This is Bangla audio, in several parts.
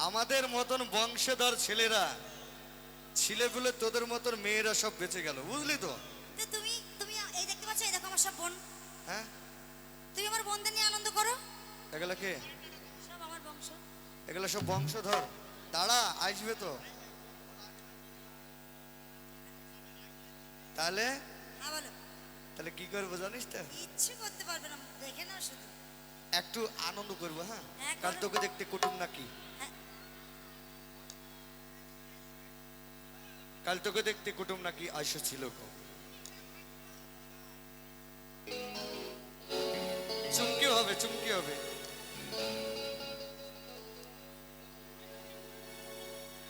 আমাদের মতন বংশধর ছেলেরা ছেলেগুলো তোদের মতন মেয়েরা সব বেঁচে গেল, বুঝলি তো? তো তুমি তুমি এই দেখতে পাচ্ছ, এই দেখো আমার সব বোন। হ্যাঁ, তুমি আমার বোনদের নিয়ে আনন্দ করো। এগুলা কে? সব আমার বংশ। এগুলা সব বংশধর। দাঁড়া, আসবে তো। তাহলে হ্যাঁ বলো। তাহলে কি করবো জানিস তো? ইচ্ছে করতে পারবে না, দেখে নাও শুধু। একটু আনন্দ করবো। হ্যাঁ, হ্যাঁ, কাল করো। তোকে দেখতে কুটুম নাকি? হ্যাঁ। কাল তোকে দেখতে কুটুম নাকি আসছিল গো। চুমকি হবে, চুমকি হবে।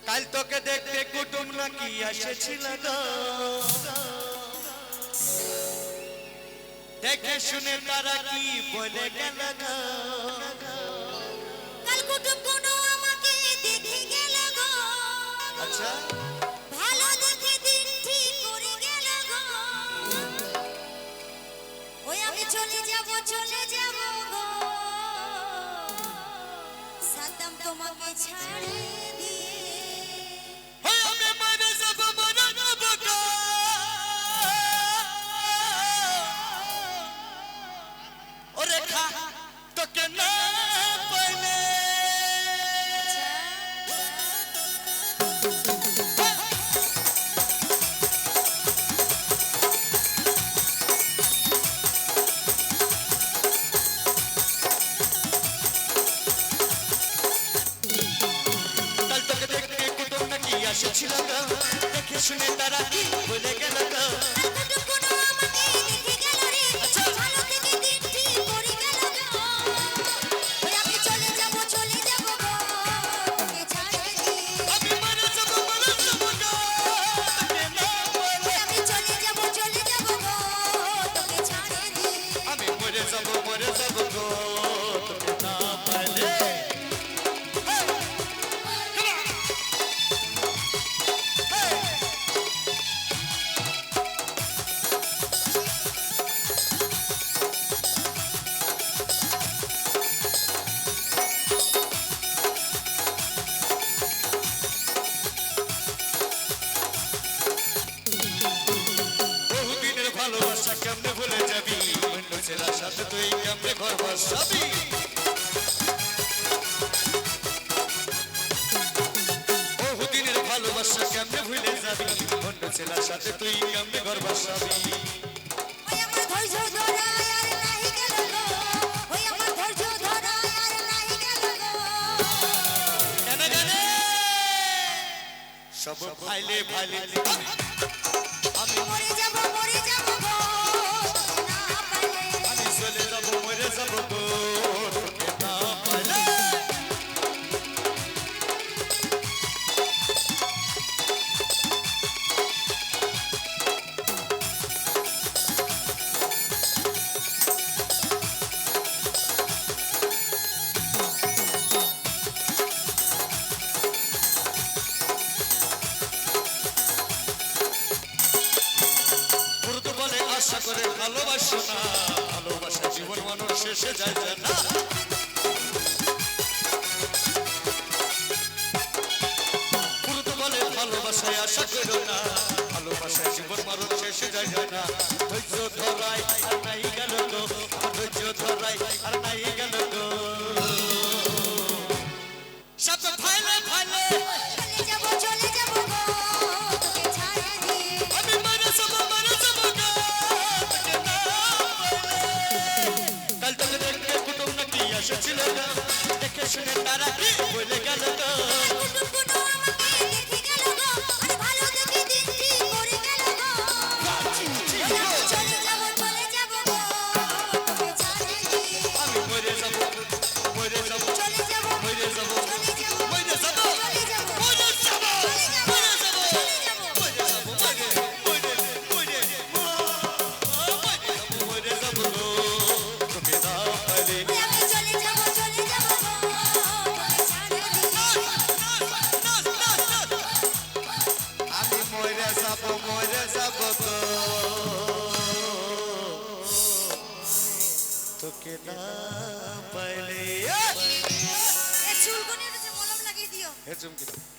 কাল তোকে দেখতে কুটুম নাকি এসেছিল গো, দেখে শুনে তারা কি বলে গেল গো। কাল কুটুম কোনো আমাকে দেখে গেল গো। আচ্ছা, ভালো দেখে দিন ঠিক করে গেল গো। ওই আমি চলে যাব গো, সাদ্দাম তোমাকে ছাড়িয়ে দিয়ে। আমি মরে যাব গো। ওরে খা তোকে না পাইলে। কাল তোকে দেখতে কুটুম নাকি এসেছিল গো, দেখে শুনে তারা কি বলে গেল গো। কুটুম কোনো আমাকে দেখে গেল রে, ভালো দেখে দিন ঠিক করে গেল গো। ওই আমি চলে যাব গো, তোকে ছাড়িয়ে দিয়ে। আমি মরে যাব গো, তোকে না পাইলে। ওই আমি চলে যাব গো, তোকে ছাড়িয়ে দিয়ে। আমি মরে যাব গো, তোকে না পাইলে। বহুদিনের ভালোবাসা কেমনে ভুলে যাবি, অন্য ছেলের সাথে তুই কেমনে ঘর বসাবি। বহুদিনের ভালোবাসা কেমনে ভুলে যাবি, অন্য ছেলের সাথে তুই কেমনে ঘর বসাবি। ওই আমার ধৈর্য ধরা আর নাহি গেল গো, ওই আমার ধৈর্য ধরা আর নাহি গেল গো। জানে জানে সব ফাইলে ফাইলে আমি মরে যাব গো, না পাইলে। আমি চলে যাব, মরে যাব গো, তোকে না পাইলে। পুরুত বলে আশা করে ভালোবাসো না, ভালোবাসা জীবন মানুষ শেষে যায় না। পুরুত বলে ভালোবাসায় আশা করো না, ভালোবাসা জীবন মানুষ শেষে যায় না। ধৈর্য ধরাই আর নাই গেল গো, ধৈর্য ধরাই আর নাই গেল গো। সব ফাইলে ফাইলে চলে যাব গো, তোকে ছাড়িয়ে দিয়ে। আমি মরে যাব গো, তোকে না পাইলে। কাল তোকে দেখতে কুটুম নাকি এসেছিল গো, দেখে শুনে তারা কি বলে গেল গো। কুটুম কোনো আমাকে দেখে গেল গো, আর ভালো দেখে দিন ঠিক করে গেল গো। ওই আমি চলে যাব গো, তোকে ছাড়িয়ে দিয়ে। আমি মরে যাব চলে যাব মরে যাব চলে যাব মরে যাব চলে যাব মরে যাব চলে যাব মরে যাব চলে যাব। মরে যাব মরে যাব গো, তোকে না পাইলে। ওই আমি চলে যাব গো, তোকে ছাড়িয়ে দিয়ে। আমি মরে যাব গো, তোকে না পাইলে। এ চুলকনি উঠেছে, মলম লাগিয়ে দিও। দিও হে চুমকি দাও।